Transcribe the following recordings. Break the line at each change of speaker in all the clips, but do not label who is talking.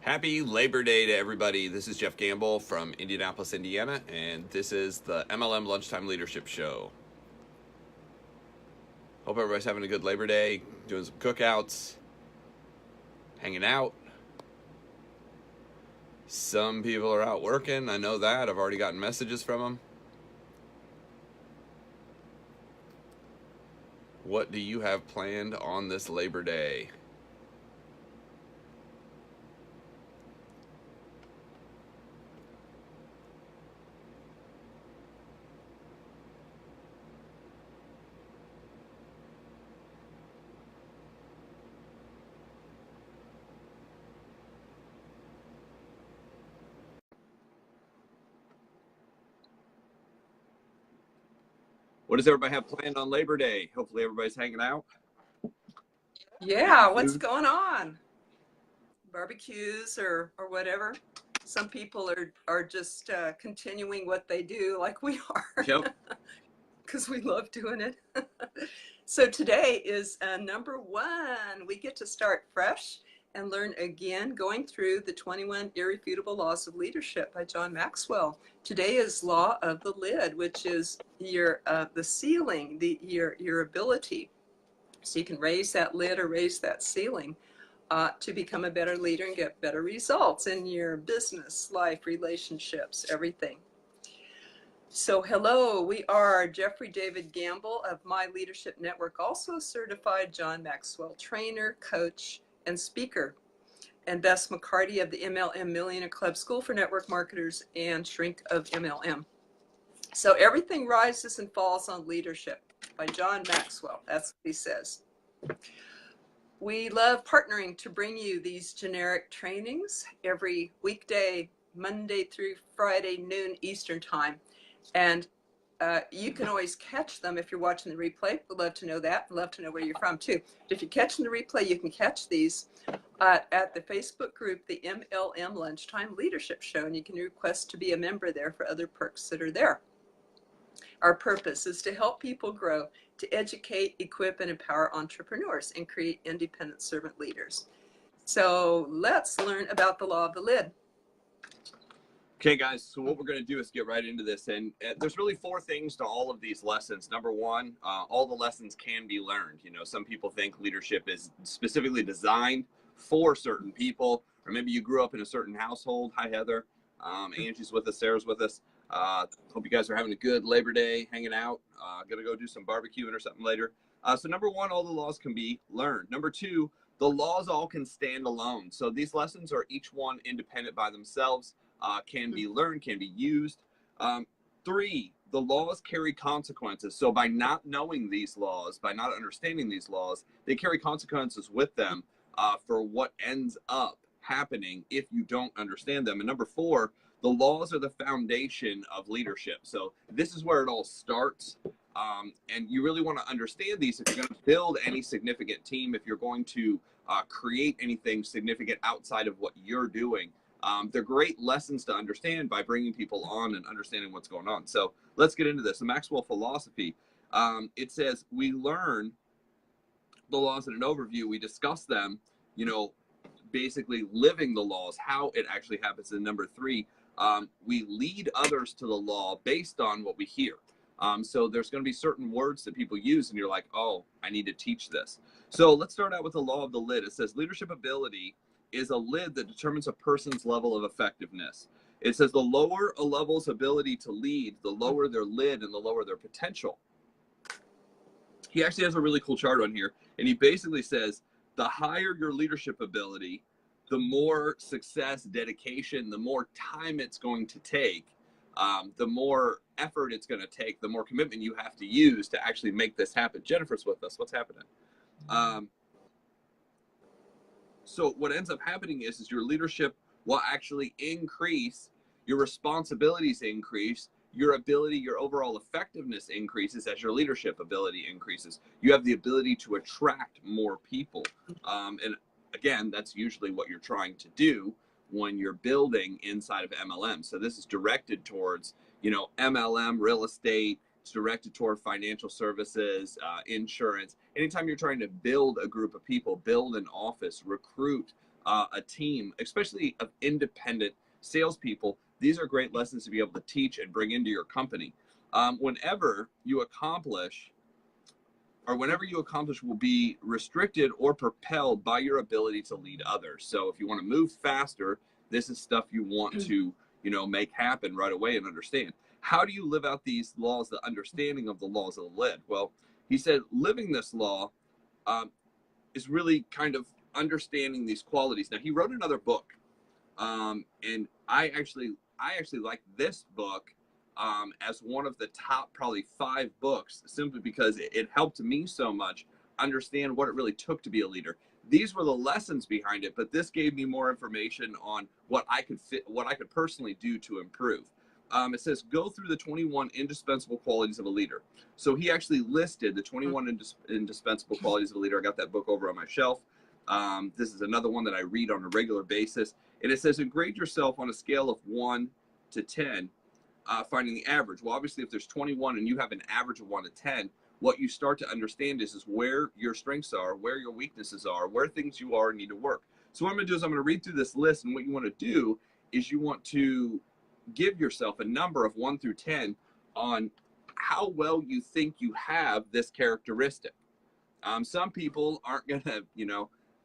Happy Labor Day to everybody. This is Jeff Gamble from Indianapolis, Indiana, and this is the MLM Lunchtime Leadership Show. Hope everybody's having a good Labor Day, doing some cookouts, hanging out. Some people are out working, I know that. I've already gotten messages from them. What do you have planned on this Labor Day? What does everybody have planned on Labor Day? Hopefully everybody's hanging out.
Yeah, what's going on? Barbecues or whatever. Some people are just continuing what they do like we are.
Yep.
Because we love doing it. So today is number 1. We get to start fresh and learn again, going through the 21 Irrefutable Laws of Leadership by John Maxwell. Today is Law of the Lid, which is your the ceiling, your ability. So you can raise that lid or raise that ceiling to become a better leader and get better results in your business, life, relationships, everything. So hello, we are Jeffrey David Gamble of My Leadership Network, also a certified John Maxwell trainer, coach, and speaker, and Bess McCarty of the MLM Millionaire Club School for Network Marketers and Shrink of MLM. So everything rises and falls on leadership by John Maxwell. That's what he says. We love partnering to bring you these generic trainings every weekday, Monday through Friday, noon Eastern time. And you can always catch them if you're watching the replay. We'd love to know that. We'd love to know where you're from too. If you're catching the replay, you can catch these at the Facebook group, the MLM Lunchtime Leadership Show, and you can request to be a member there for other perks that are there. Our purpose is to help people grow, to educate, equip, and empower entrepreneurs and create independent servant leaders. So let's learn about the law of the lid.
Okay, guys, so what we're going to do is get right into this. And there's really 4 things to all of these lessons. Number 1, all the lessons can be learned. You know, some people think leadership is specifically designed for certain people, or maybe you grew up in a certain household. Hi, Heather. Angie's with us. Sarah's with us. Hope you guys are having a good Labor Day, hanging out. Gonna go do some barbecuing or something later. So number 1, all the laws can be learned. Number 2, the laws all can stand alone. So these lessons are each one independent by themselves, can be learned, can be used. 3, the laws carry consequences. So by not knowing these laws, by not understanding these laws, they carry consequences with them for what ends up happening if you don't understand them. And number 4, the laws are the foundation of leadership. So this is where it all starts. And you really want to understand these if you're going to build any significant team, if you're going to create anything significant outside of what you're doing. They're great lessons to understand by bringing people on and understanding what's going on. So let's get into this. The Maxwell philosophy, it says we learn the laws in an overview. We discuss them, you know, basically living the laws, how it actually happens. And number 3, we lead others to the law based on what we hear. So there's going to be certain words that people use and you're like, oh, I need to teach this. So let's start out with the law of the lid. It says leadership ability is a lid that determines a person's level of effectiveness. It says the lower a level's ability to lead, the lower their lid and the lower their potential. He actually has a really cool chart on here, and he basically says the higher your leadership ability, the more success, dedication, the more time it's going to take, the more effort it's going to take, the more commitment you have to use to actually make this happen. Jennifer's with us. What's happening? So what ends up happening is your leadership will actually increase, your responsibilities increase, your ability, your overall effectiveness increases as your leadership ability increases. You have the ability to attract more people. And again, that's usually what you're trying to do when you're building inside of MLM. So this is directed towards, you know, MLM, real estate. It's directed toward financial services, insurance. Anytime you're trying to build a group of people, build an office, recruit a team, especially of independent salespeople. These are great lessons to be able to teach and bring into your company. Whenever you accomplish will be restricted or propelled by your ability to lead others. So if you want to move faster, this is stuff you want to, make happen right away and understand. How do you live out these laws, the understanding of the laws of the lid? Well, he said living this law is really kind of understanding these qualities. Now, he wrote another book, and I actually like this book as one of the top probably 5 books, simply because it helped me so much understand what it really took to be a leader. These were the lessons behind it, but this gave me more information on what I could personally do to improve. It says, go through the 21 indispensable qualities of a leader. So he actually listed the 21 indispensable qualities of a leader. I got that book over on my shelf. This is another one that I read on a regular basis. And it says, grade yourself on a scale of 1 to 10, finding the average. Well, obviously, if there's 21 and you have an average of 1 to 10, what you start to understand is where your strengths are, where your weaknesses are, where things you are and need to work. So what I'm going to do is I'm going to read through this list, and what you want to do is you want to give yourself a number of 1 through 10 on how well you think you have this characteristic. Some people aren't going to,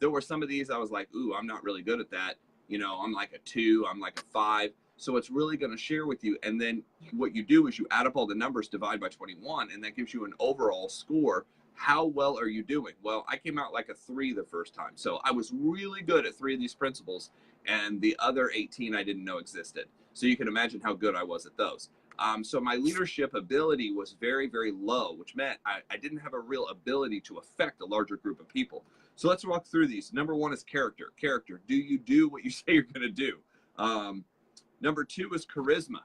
there were some of these I was like, ooh, I'm not really good at that. I'm like a 2, I'm like a 5. So it's really going to share with you. And then what you do is you add up all the numbers, divide by 21, and that gives you an overall score. How well are you doing? Well, I came out like a 3 the first time. So I was really good at 3 of these principles, and the other 18 I didn't know existed. So you can imagine how good I was at those. So my leadership ability was very, very low, which meant I didn't have a real ability to affect a larger group of people. So let's walk through these. Number 1 is character. Character. Do you do what you say you're going to do? Number 2 is charisma.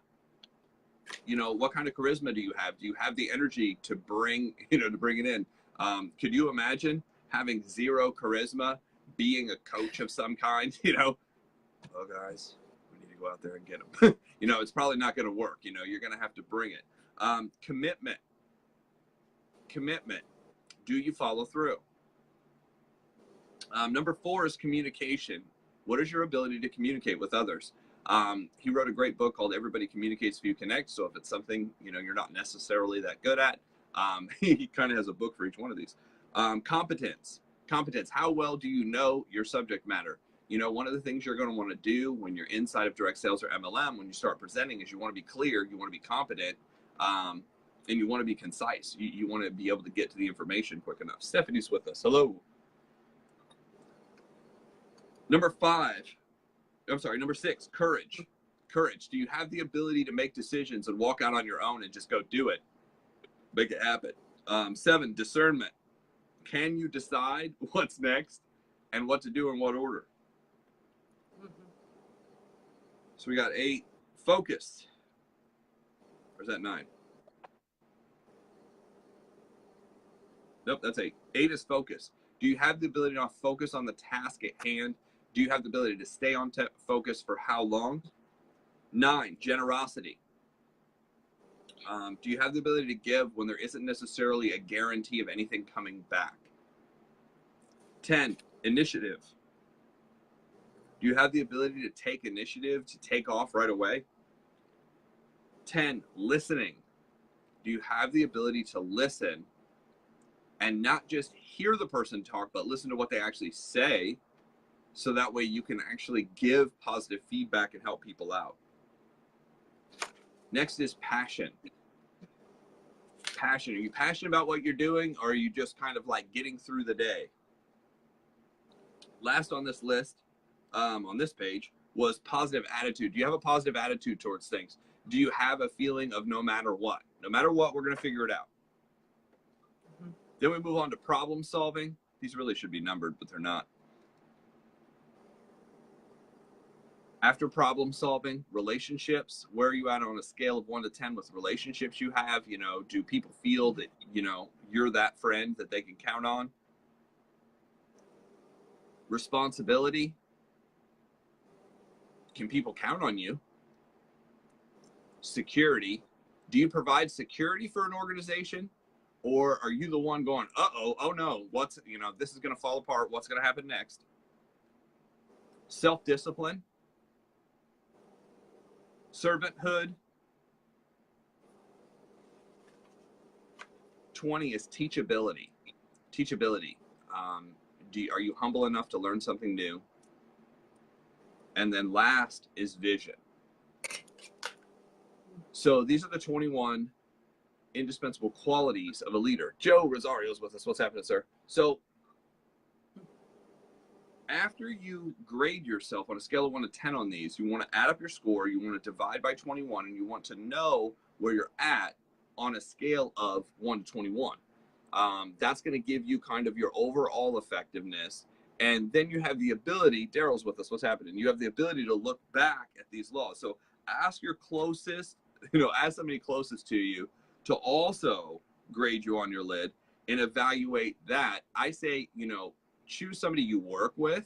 What kind of charisma do you have? Do you have the energy to bring, to bring it in? Could you imagine having 0 charisma, being a coach of some kind? Oh, guys, we need to go out there and get them. It's probably not going to work. You're going to have to bring it. Commitment. Do you follow through? Number 4 is communication. What is your ability to communicate with others? He wrote a great book called Everybody Communicates, Few Connect. So if it's something, you're not necessarily that good at, he kind of has a book for each one of these. Competence. How well do you know your subject matter? One of the things you're going to want to do when you're inside of direct sales or MLM, when you start presenting, is you want to be clear, you want to be competent, and you want to be concise. You want to be able to get to the information quick enough. Stephanie's with us. Hello. Number 6, courage. Do you have the ability to make decisions and walk out on your own and just go do it? Make it happen. 7, discernment. Can you decide what's next and what to do in what order? So we got 8, focus. Or is that 9? Nope, that's 8. 8 is focus. Do you have the ability to focus on the task at hand? Do you have the ability to stay on focus for how long? 9, generosity. Do you have the ability to give when there isn't necessarily a guarantee of anything coming back? 10, initiative. Do you have the ability to take initiative, to take off right away? 10, listening. Do you have the ability to listen and not just hear the person talk, but listen to what they actually say, so that way you can actually give positive feedback and help people out? Next is passion. Passion. Are you passionate about what you're doing, or are you just kind of like getting through the day? Last on this list, on this page, was positive attitude. Do you have a positive attitude towards things? Do you have a feeling of no matter what, we're going to figure it out? Then we move on to problem solving. These really should be numbered, but they're not. After problem solving, relationships. Where are you at on a scale of 1 to 10 with relationships you have? Do people feel that, you're that friend that they can count on? Responsibility. Can people count on you? Security. Do you provide security for an organization? Or are you the one going, uh-oh, oh no, this is going to fall apart. What's going to happen next? self-discipline, servanthood. 20 is teachability. Teachability. Are you humble enough to learn something new? And then last is vision. So these are the 21 indispensable qualities of a leader. Joe Rosario's with us. What's happening, sir? So after you grade yourself on a scale of 1 to 10 on these, you want to add up your score, you want to divide by 21, and you want to know where you're at on a scale of 1 to 21. That's going to give you kind of your overall effectiveness. And then you have the ability, Daryl's with us, what's happening? You have the ability to look back at these laws. So ask your closest, ask somebody closest to you to also grade you on your lid and evaluate that. I say, choose somebody you work with,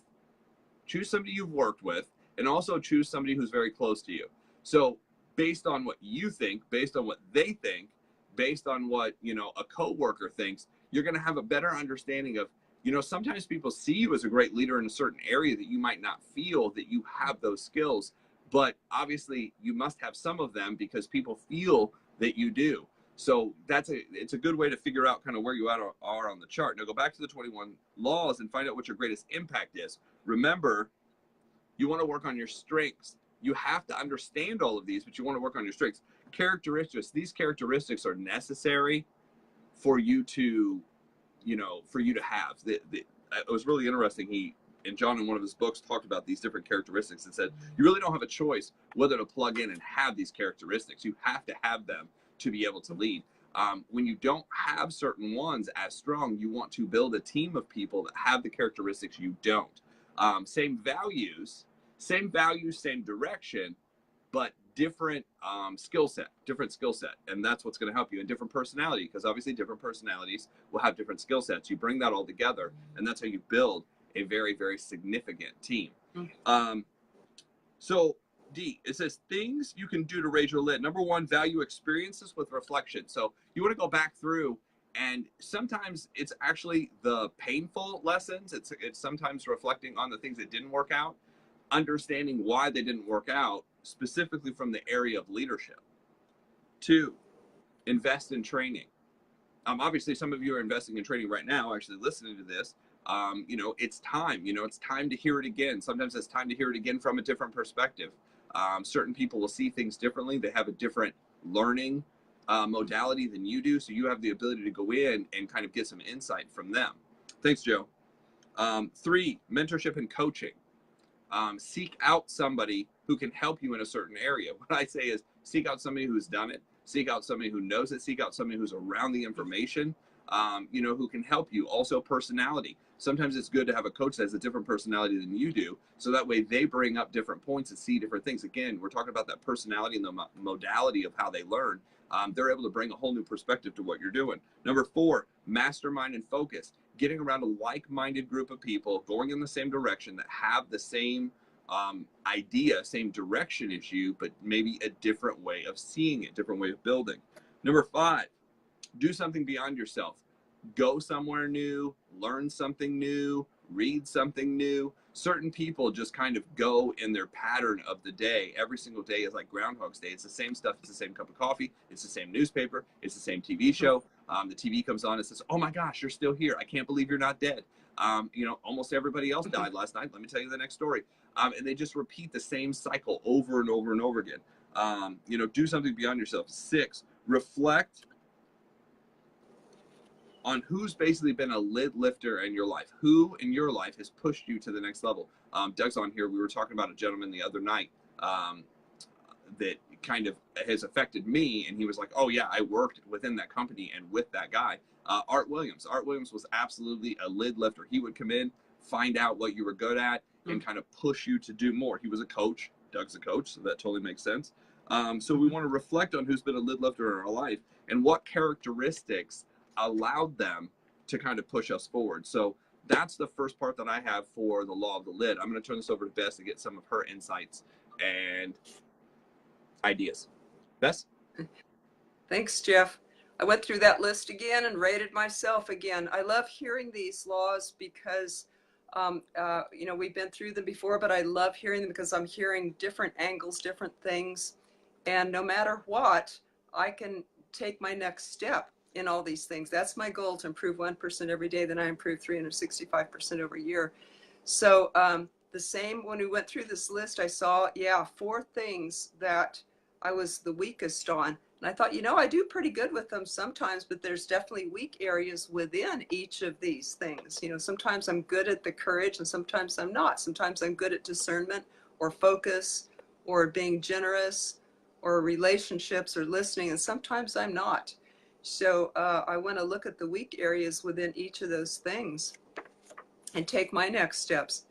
choose somebody you've worked with, and also choose somebody who's very close to you. So based on what you think, based on what they think, based on what, a coworker thinks, you're going to have a better understanding of, sometimes people see you as a great leader in a certain area that you might not feel that you have those skills, but obviously you must have some of them because people feel that you do. So it's a good way to figure out kind of where you are on the chart. Now go back to the 21 laws and find out what your greatest impact is. Remember, you want to work on your strengths. You have to understand all of these, but you want to work on your strengths. Characteristics, these characteristics are necessary for you to, have. It was really interesting. John in one of his books talked about these different characteristics and said, you really don't have a choice whether to plug in and have these characteristics. You have to have them to be able to lead. When you don't have certain ones as strong, you want to build a team of people that have the characteristics you don't. Same values, same direction, but different skill set. And that's what's going to help you. And different personality, because obviously different personalities will have different skill sets. You bring that all together, and that's how you build a very, very significant team. So D, it says things you can do to raise your lid. Number 1, value experiences with reflection. So you want to go back through, and sometimes it's actually the painful lessons. It's sometimes reflecting on the things that didn't work out, understanding why they didn't work out, specifically from the area of leadership. 2, invest in training. Obviously, some of you are investing in training right now, actually listening to this. It's time. It's time to hear it again. Sometimes it's time to hear it again from a different perspective. Certain people will see things differently. They have a different learning modality than you do, so you have the ability to go in and kind of get some insight from them. Thanks, Joe. 3, mentorship and coaching. Seek out somebody who can help you in a certain area. What I say is seek out somebody who's done it, seek out somebody who knows it, seek out somebody who's around the information, who can help you. Also personality. Sometimes it's good to have a coach that has a different personality than you do, so that way they bring up different points and see different things. Again, we're talking about that personality and the modality of how they learn. They're able to bring a whole new perspective to what you're doing. Number 4, mastermind and focus. Getting around a like-minded group of people going in the same direction that have the same idea, same direction as you, but maybe a different way of seeing it, different way of building. Number 5, do something beyond yourself. Go somewhere new, learn something new, read something new. Certain people just kind of go in their pattern of the day. Every single day is like Groundhog's Day. It's the same stuff. It's the same cup of coffee. It's the same newspaper. It's the same TV show. The TV comes on and says, oh my gosh, you're still here. I can't believe you're not dead. Almost everybody else died last night. Let me tell you the next story. And they just repeat the same cycle over and over and over again. Do something beyond yourself. 6, reflect on who's basically been a lid lifter in your life. Who in your life has pushed you to the next level? Doug's on here. We were talking about a gentleman the other night that kind of has affected me. And he was like, oh yeah, I worked within that company and with that guy. Art Williams. Art Williams was absolutely a lid lifter. He would come in, find out what you were good at, and kind of push you to do more. He was a coach. Doug's a coach, so that totally makes sense. So we want to reflect on who's been a lid lifter in our life and what characteristics allowed them to kind of push us forward. So that's the first part that I have for the law of the lid. I'm going to turn this over to Bess to get some of her insights and ideas. Bess?
Thanks, Jeff. I went through that list again and rated myself again. I love hearing these laws because You know, we've been through them before, but I love hearing them because I'm hearing different angles, different things. And no matter what, I can take my next step in all these things. That's my goal, to improve 1% every day. Then I improve 365% over a year. So the same, when we went through this list, I saw, yeah, 4 things that I was the weakest on. And I thought, you know, I do pretty good with them sometimes, but there's definitely weak areas within each of these things. You know, sometimes I'm good at the courage and sometimes I'm not. Sometimes I'm good at discernment or focus or being generous or relationships or listening, and sometimes I'm not. So I want to look at the weak areas within each of those things and take my next steps.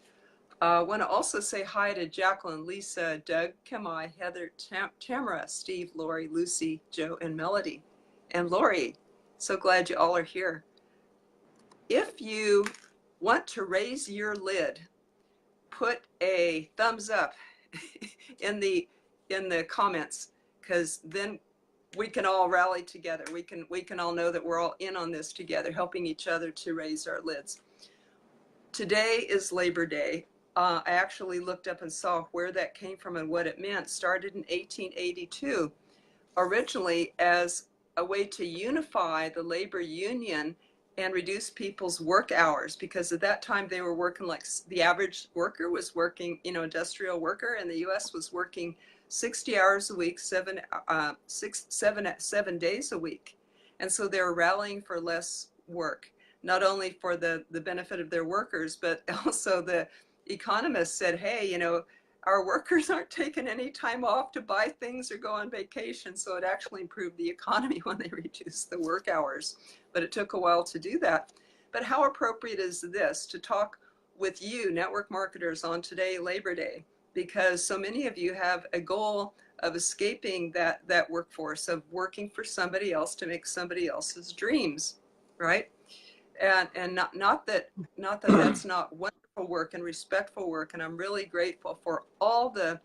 I want to also say hi to Jacqueline, Lisa, Doug, Kemai, Heather, Tamara, Steve, Lori, Lucy, Joe, and Melody. And Lori, so glad you all are here. If you want to raise your lid, put a thumbs up in the comments, because then we can all rally together. We can all know that we're all in on this together, helping each other to raise our lids. Today is Labor Day. I actually looked up and saw where that came from and what it meant. Started in 1882, originally as a way to unify the labor union and reduce people's work hours, because at that time they were working, like the average worker was working, you know, industrial worker in the US was working 60 hours a week, 7 days a week. And so they were rallying for less work, not only for the benefit of their workers, but also the economists said, hey, you know, our workers aren't taking any time off to buy things or go on vacation. So it actually improved the economy when they reduced the work hours. But it took a while to do that. But how appropriate is this to talk with you, network marketers, on today, Labor Day? Because so many of you have a goal of escaping that workforce, of working for somebody else to make somebody else's dreams, right? And not that that's not wonderful work and respectful work. And I'm really grateful for all the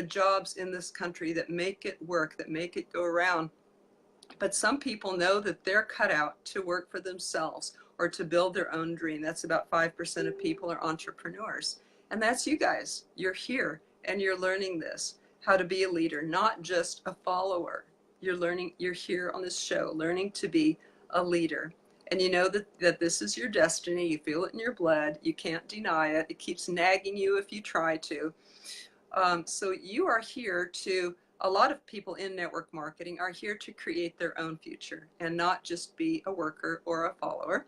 jobs in this country that make it work, that make it go around. But some people know that they're cut out to work for themselves or to build their own dream. That's about 5% of people are entrepreneurs. And that's you guys. You're here and you're learning this, how to be a leader, not just a follower. You're learning, you're here on this show, learning to be a leader. And you know that this is your destiny. You feel it in your blood. You can't deny it. It keeps nagging you if you try to. So you are here to, a lot of people in network marketing are here to create their own future and not just be a worker or a follower,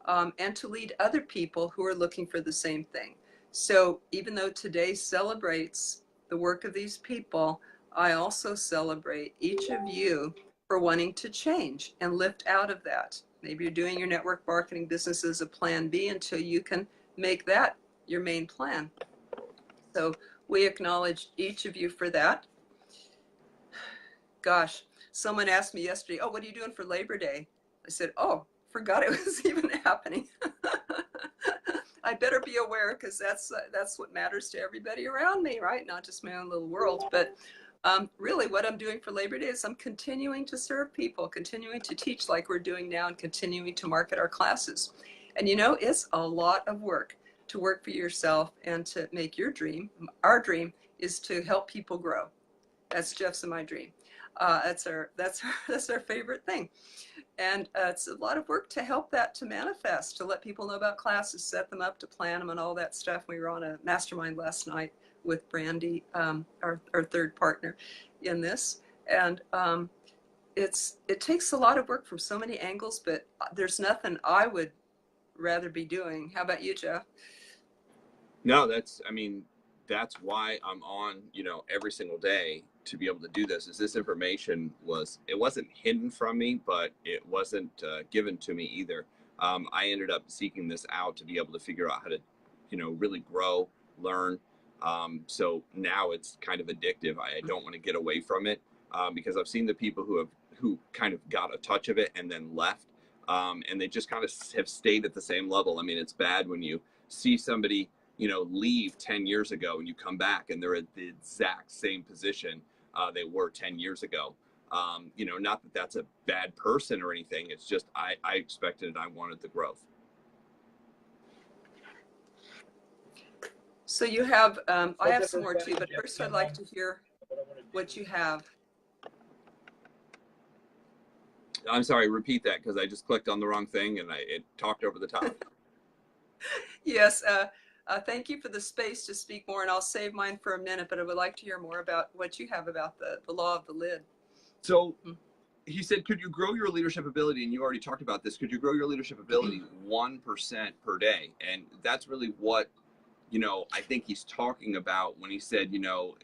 and to lead other people who are looking for the same thing. So even though today celebrates the work of these people, I also celebrate each of you for wanting to change and lift out of that. Maybe you're doing your network marketing business as a plan B until you can make that your main plan. So we acknowledge each of you for that. Gosh, someone asked me yesterday, oh, what are you doing for Labor Day? I said, oh, forgot it was even happening. I better be aware, because that's what matters to everybody around me, right? Not just my own little world. But really what I'm doing for Labor Day is I'm continuing to serve people, continuing to teach like we're doing now, and continuing to market our classes. And you know, it's a lot of work to work for yourself and to make your dream. Our dream is to help people grow. That's Jeff's and my dream. That's our favorite thing. And it's a lot of work to help that to manifest, to let people know about classes, set them up, to plan them and all that stuff. We were on a mastermind last night with Brandy, our third partner in this. And it takes a lot of work from so many angles, but there's nothing I would rather be doing. How about you, Jeff?
No, that's why I'm on, every single day to be able to do this. Is this information it wasn't hidden from me, but it wasn't given to me either. I ended up seeking this out to be able to figure out how to, really grow, learn. So now it's kind of addictive. I don't want to get away from it, because I've seen the people who kind of got a touch of it and then left, and they just kind of have stayed at the same level. I mean, it's bad when you see somebody, leave 10 years ago and you come back and they're at the exact same position they were 10 years ago. Not that that's a bad person or anything. It's just I expected and I wanted the growth.
So you have, I have some more too, but first I'd like to hear what you have.
I'm sorry, repeat that because I just clicked on the wrong thing and it talked over the top.
Yes, thank you for the space to speak more, and I'll save mine for a minute, but I would like to hear more about what you have about the law of the lid.
So he said, could you grow your leadership ability? And you already talked about this. Could you grow your leadership ability 1% per day? And that's really what, you know, I think he's talking about when he said, you know,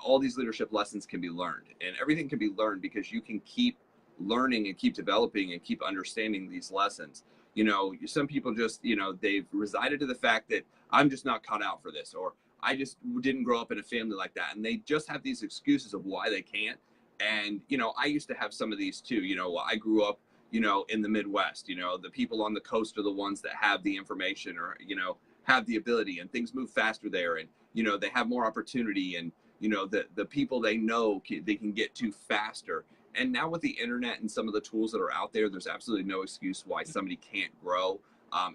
all these leadership lessons can be learned, and everything can be learned because you can keep learning and keep developing and keep understanding these lessons. You know, some people just, you know, they've resided to the fact that I'm just not cut out for this, or I just didn't grow up in a family like that. And they just have these excuses of why they can't. And, you know, I used to have some of these too. You know, I grew up, you know, in the Midwest. You know, the people on the coast are the ones that have the information, or, you know, have the ability, and things move faster there, and, you know, they have more opportunity, and, you know, the people they know they can get to faster. And now with the internet and some of the tools that are out there, there's absolutely no excuse why somebody can't grow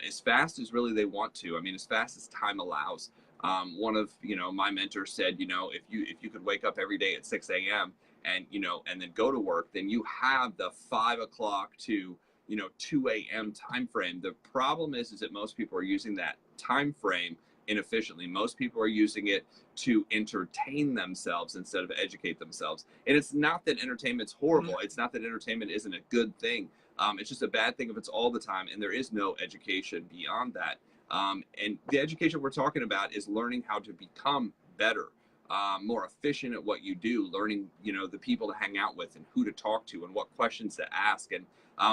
as fast as really they want to. I mean, as fast as time allows. One of, you know, my mentors said, you know, if you could wake up every day at 6 a.m. and, you know, and then go to work, then you have the 5 o'clock to, you know, 2 a.m. time frame. The problem is that most people are using that time frame inefficiently. Most people are using it to entertain themselves instead of educate themselves. And it's not that entertainment's horrible. It's not that entertainment isn't a good thing. It's just a bad thing if it's all the time, and there is no education beyond that. And the education we're talking about is learning how to become better, more efficient at what you do, learning, you know, the people to hang out with and who to talk to and what questions to ask. And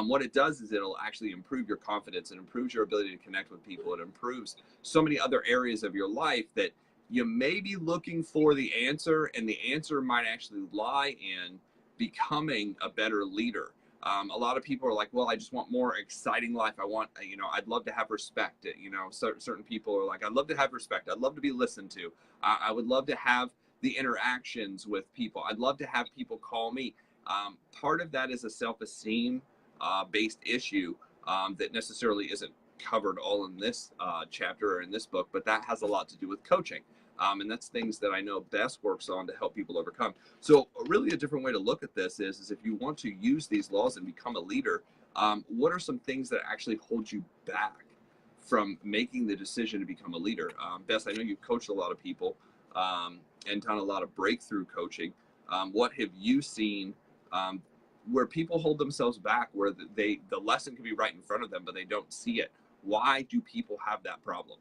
what it does is it'll actually improve your confidence and improves your ability to connect with people. It improves so many other areas of your life that you may be looking for the answer, and the answer might actually lie in becoming a better leader. A lot of people are like, well, I just want more exciting life. I want, you know, I'd love to have respect. You know, certain people are like, I'd love to have respect. I'd love to be listened to. I would love to have the interactions with people. I'd love to have people call me. Part of that is a self-esteem based issue that necessarily isn't covered all in this chapter or in this book, but that has a lot to do with coaching. And that's things that I know Bess works on to help people overcome. So really a different way to look at this is if you want to use these laws and become a leader, what are some things that actually hold you back from making the decision to become a leader? Bess, I know you've coached a lot of people and done a lot of breakthrough coaching. What have you seen where people hold themselves back, where the lesson can be right in front of them, but they don't see it? Why do people have that problem?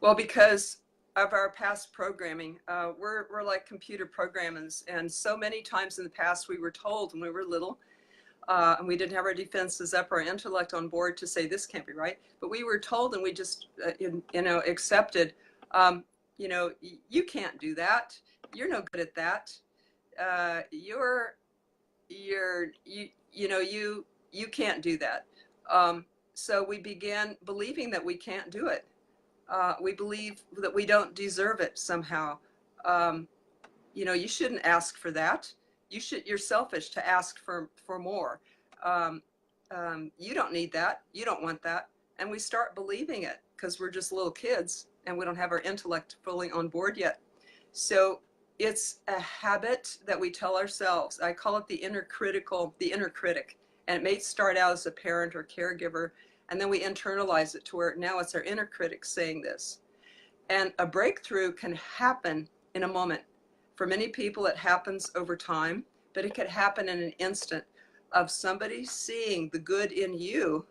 Well, because of our past programming, we're like computer programmers, and so many times in the past we were told when we were little, and we didn't have our defenses up, our intellect on board to say this can't be right, but we were told, and we just you know, accepted, you know, you can't do that, you're no good at that, you know, you can't do that. So we began believing that we can't do it. We believe that we don't deserve it somehow. You know, you shouldn't ask for that. You're selfish to ask for more. You don't need that. You don't want that. And we start believing it because we're just little kids and we don't have our intellect fully on board yet. So it's a habit that we tell ourselves. I call it the inner critic. And it may start out as a parent or caregiver, and then we internalize it to where now it's our inner critic saying this. And a breakthrough can happen in a moment. For many people, it happens over time, but it could happen in an instant of somebody seeing the good in you,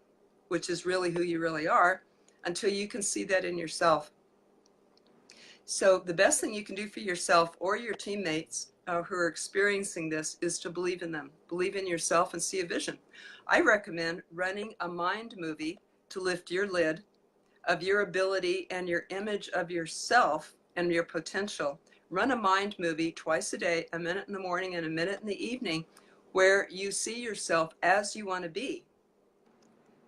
which is really who you really are, until you can see that in yourself. So the best thing you can do for yourself or your teammates who are experiencing this is to believe in them. Believe in yourself and see a vision. I recommend running a mind movie to lift your lid of your ability and your image of yourself and your potential. Run a mind movie twice a day, a minute in the morning and a minute in the evening, where you see yourself as you want to be.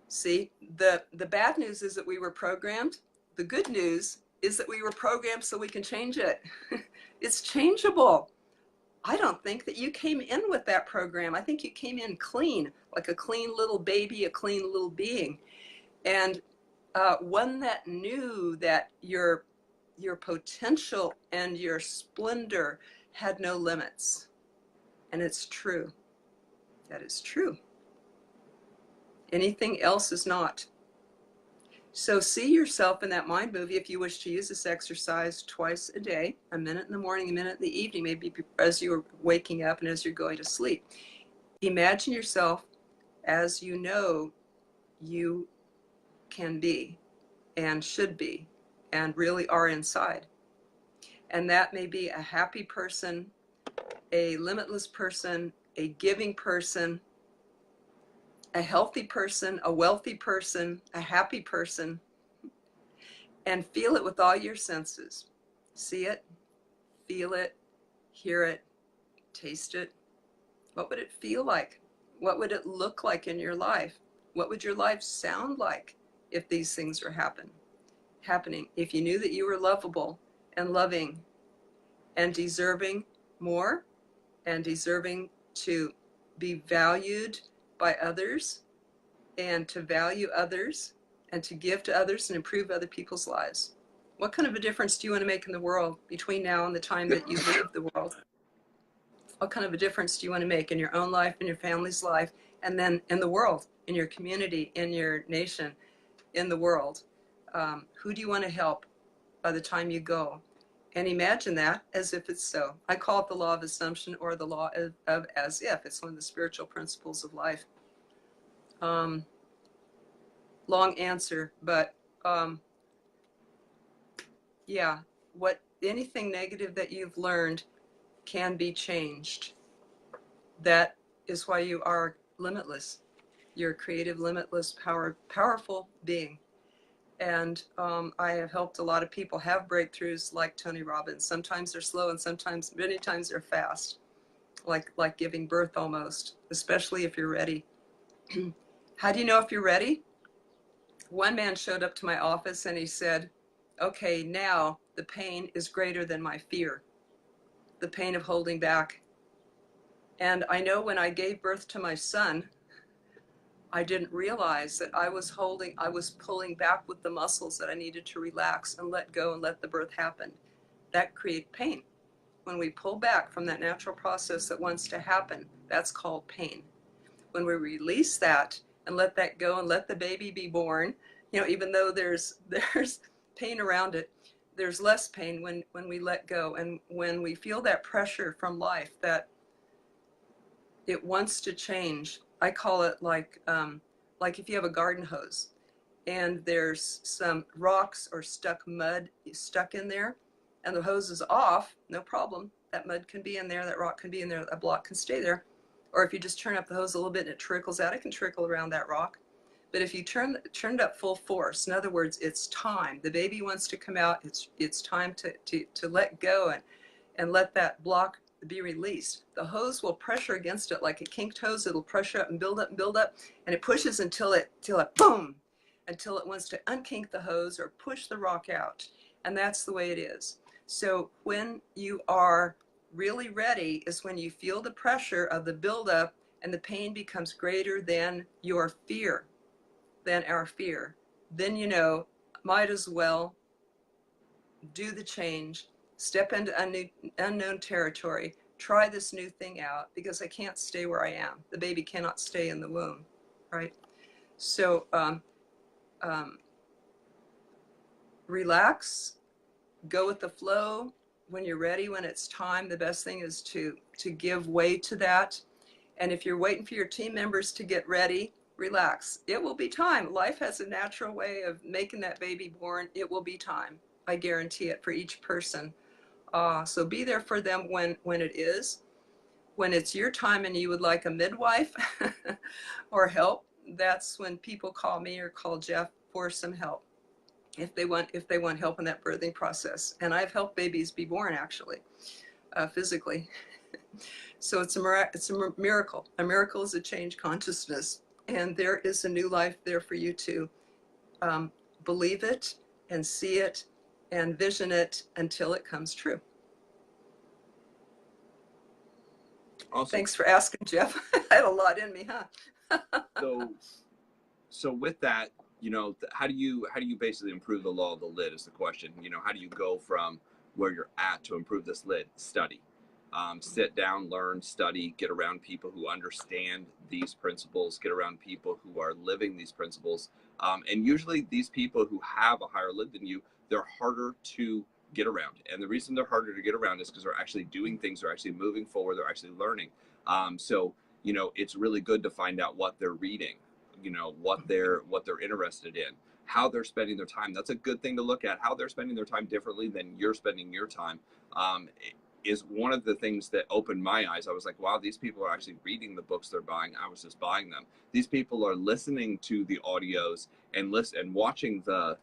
See, the bad news is that we were programmed. The good news is that we were programmed so we can change it. It's changeable. I don't think that you came in with that program. I think you came in clean, like a clean little baby, a clean little being. And one that knew that your your potential and your splendor had no limits. And it's true. That is true. Anything else is not. So see yourself in that mind movie if you wish to use this exercise twice a day, a minute in the morning, a minute in the evening, maybe as you're waking up and as you're going to sleep. Imagine yourself as you know you can be and should be and really are inside. And that may be a happy person, a limitless person, a giving person, a healthy person, a wealthy person, a happy person, and feel it with all your senses. See it, feel it, hear it, taste it. What would it feel like? What would it look like in your life? What would your life sound like if these things were happening? If you knew that you were lovable and loving and deserving more and deserving to be valued by others and to value others and to give to others and improve other people's lives. What kind of a difference do you want to make in the world between now and the time that you leave the world? What kind of a difference do you want to make in your own life, in your family's life, and then in the world, in your community, in your nation, in the world? Who do you want to help by the time you go? And imagine that as if it's so. I call it the law of assumption or the law of as if. It's one of the spiritual principles of life. Long answer, but yeah, anything negative that you've learned can be changed. That is why you are limitless. You're a creative, limitless, powerful being. And I have helped a lot of people have breakthroughs like Tony Robbins. Sometimes they're slow and many times they're fast, like giving birth almost, especially if you're ready. How do you know if you're ready? One man showed up to my office and he said, okay, now the pain is greater than my fear, the pain of holding back. And I know when I gave birth to my son, I didn't realize that I was pulling back with the muscles that I needed to relax and let go and let the birth happen. That created pain. When we pull back from that natural process that wants to happen, that's called pain. When we release that and let that go and let the baby be born, even though there's pain around it, there's less pain when we let go. And when we feel that pressure from life that it wants to change, I call it like if you have a garden hose and there's some rocks or mud stuck in there and the hose is off, no problem. That mud can be in there, that rock can be in there, that block can stay there. Or if you just turn up the hose a little bit and it trickles out, it can trickle around that rock. But if you turn it up full force, in other words, it's time. The baby wants to come out. It's time to let go and let that block be released. The hose will pressure against it like a kinked hose. It'll pressure up and build up and build up, and it pushes until it boom, until it wants to unkink the hose or push the rock out. And that's the way it is. So when you are really ready is when you feel the pressure of the buildup and the pain becomes greater than your fear, than our fear. Then might as well do the change, step into unknown territory, try this new thing out because I can't stay where I am. The baby cannot stay in the womb, right? So relax, go with the flow. When you're ready, when it's time, the best thing is to give way to that. And if you're waiting for your team members to get ready, relax. It will be time. Life has a natural way of making that baby born. It will be time. I guarantee it for each person. So be there for them when it is. When it's your time and you would like a midwife or help, that's when people call me or call Jeff for some help. If they want help in that birthing process. And I've helped babies be born actually, physically. So it's a miracle. A miracle is a change consciousness. And there is a new life there for you to believe it and see it and vision it until it comes true. Awesome. Thanks for asking, Jeff. I had a lot in me, huh?
So with that, you know, how do you basically improve the law of the lid is the question. You know, how do you go from where you're at to improve this lid? Study. Sit down, learn, study, get around people who understand these principles, get around people who are living these principles. And usually these people who have a higher lid than you, they're harder to get around. And the reason they're harder to get around is because they're actually doing things, they're actually moving forward, they're actually learning. So, you know, it's really good to find out what they're reading, you know, what they're interested in, how they're spending their time. That's a good thing to look at, how they're spending their time differently than you're spending your time. Is one of the things that opened my eyes. I was like, wow, these people are actually reading the books they're buying. I was just buying them. These people are listening to the audios and watching the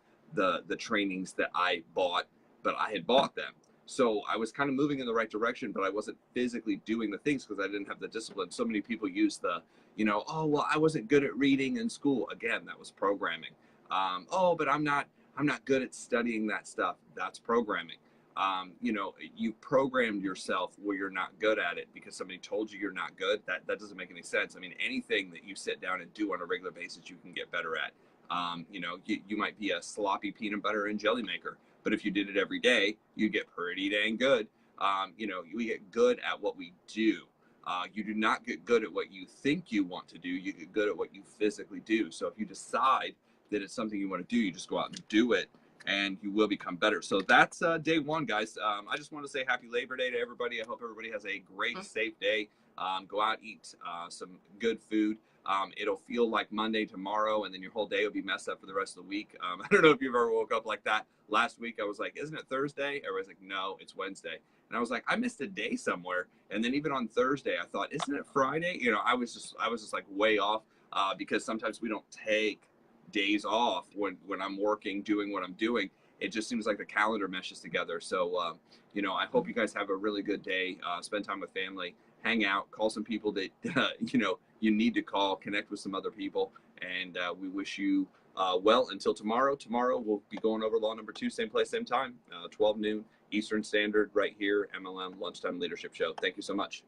trainings that I bought, but I had bought them. So I was kind of moving in the right direction, but I wasn't physically doing the things because I didn't have the discipline. So many people use the, you know, oh, well, I wasn't good at reading in school. Again, that was programming. Oh, but I'm not good at studying that stuff. That's programming. You know, you programmed yourself where you're not good at it because somebody told you you're not good. That doesn't make any sense. I mean, anything that you sit down and do on a regular basis, you can get better at. You know, you might be a sloppy peanut butter and jelly maker, but if you did it every day, you get pretty dang good. You know, we get good at what we do. You do not get good at what you think you want to do. You get good at what you physically do. So if you decide that it's something you want to do, you just go out and do it, and you will become better. So that's day one, guys. I just want to say happy Labor Day to everybody. I hope everybody has a great, safe day. Go out, eat some good food. It'll feel like Monday tomorrow, and then your whole day will be messed up for the rest of the week. I don't know if you've ever woke up like that. Last week, I was like, isn't it Thursday? Everybody's like, no, it's Wednesday. And I was like, I missed a day somewhere. And then even on Thursday, I thought, isn't it Friday? You know, I was just like way off because sometimes we don't take days off when I'm working, doing what I'm doing. It just seems like the calendar meshes together. So, you know, I hope you guys have a really good day. Spend time with family, hang out, call some people that, you know, you need to call, connect with some other people. And we wish you well until tomorrow. Tomorrow we'll be going over law number 2, same place, same time, 12 noon Eastern Standard, right here, MLM Lunchtime Leadership Show. Thank you so much.